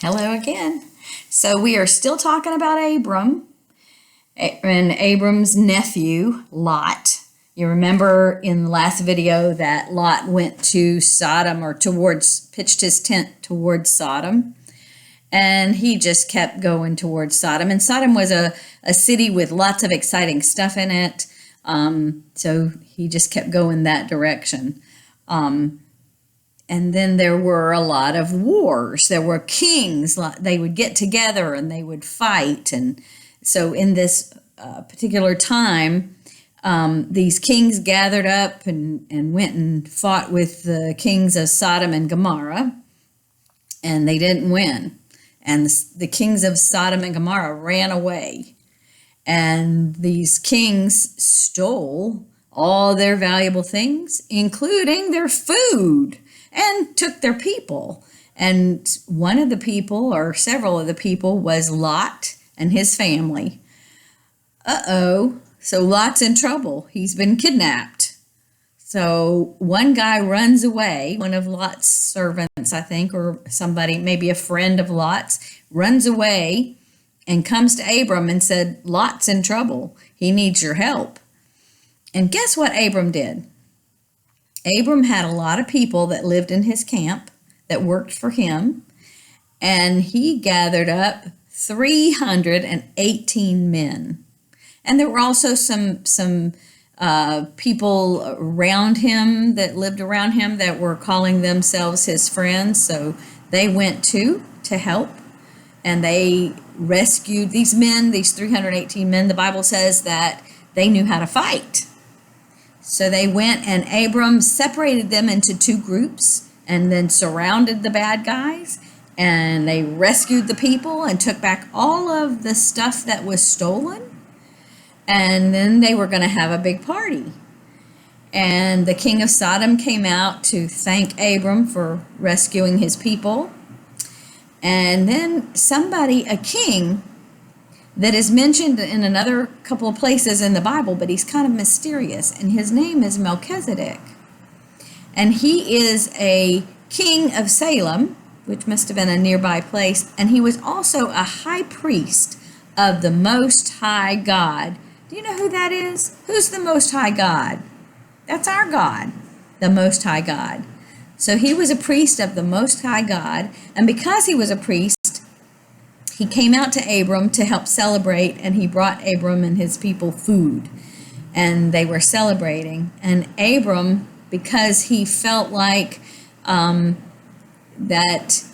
Hello again. So we are still talking about Abram and Abram's nephew, Lot. You remember in the last video that Lot went to Sodom or pitched his tent towards Sodom. And he just kept going towards Sodom. And Sodom was a city with lots of exciting stuff in it. So he just kept going that direction. And then there were a lot of wars. There were kings. They would get together and they would fight. And so in this particular time, these kings gathered up and went and fought with the kings of Sodom and Gomorrah. And they didn't win. And the kings of Sodom and Gomorrah ran away. And these kings stole all their valuable things, including their food, and took their people. And one of the people, or several of the people, was Lot and his family. So Lot's in trouble. He's been kidnapped. So one guy runs away, one of Lot's servants, I think, or somebody, maybe a friend of Lot's, runs away and comes to Abram and said, Lot's in trouble. He needs your help. And guess what Abram did? Abram had a lot of people that lived in his camp that worked for him, and he gathered up 318 men. And there were also some people around him that lived around him that were calling themselves his friends. So they went to help, and they rescued these men, these 318 men. The Bible says that they knew how to fight. So they went, and Abram separated them into two groups and then surrounded the bad guys, and they rescued the people and took back all of the stuff that was stolen. And then they were going to have a big party. And the king of Sodom came out to thank Abram for rescuing his people. And then a king that is mentioned in another couple of places in the Bible, but he's kind of mysterious, and his name is Melchizedek. And he is a king of Salem, which must have been a nearby place, and he was also a high priest of the Most High God. Do you know who that is? Who's the Most High God? That's our God, the Most High God. So he was a priest of the Most High God, and because he was a priest, he came out to Abram to help celebrate, and he brought Abram and his people food, and they were celebrating. And Abram, because he felt like that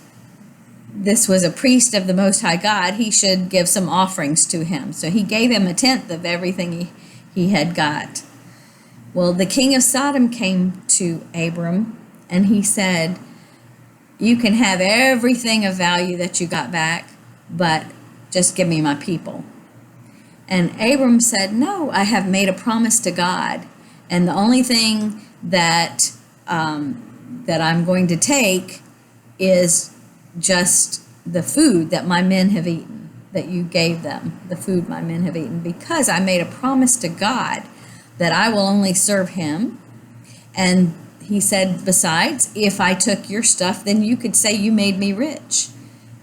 this was a priest of the Most High God, he should give some offerings to him. So he gave him 1/10 of everything he had got. Well, the king of Sodom came to Abram, and he said, you can have everything of value that you got back, but just give me my people. And Abram said, no, I have made a promise to God, and the only thing that I'm going to take is just the food that my men have eaten, that you gave them, the food my men have eaten, because I made a promise to God that I will only serve him. And he said, besides, if I took your stuff, then you could say you made me rich.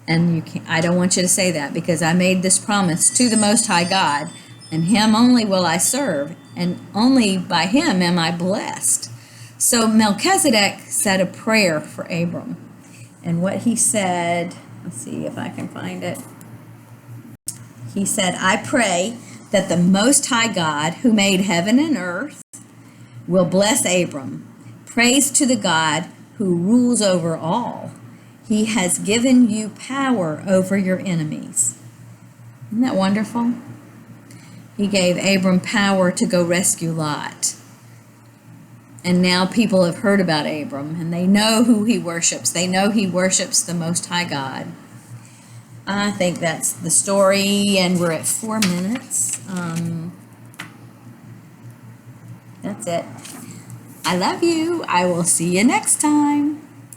And I don't want you to say that, because I made this promise to the Most High God, and him only will I serve, and only by him am I blessed. So Melchizedek said a prayer for Abram. And what he said, let's see if I can find it. He said, I pray that the Most High God, who made heaven and earth, will bless Abram. Praise to the God who rules over all. He has given you power over your enemies. Isn't that wonderful? He gave Abram power to go rescue Lot. And now people have heard about Abram, and they know who he worships. They know he worships the Most High God. I think that's the story, and we're at 4 minutes. That's it. I love you. I will see you next time.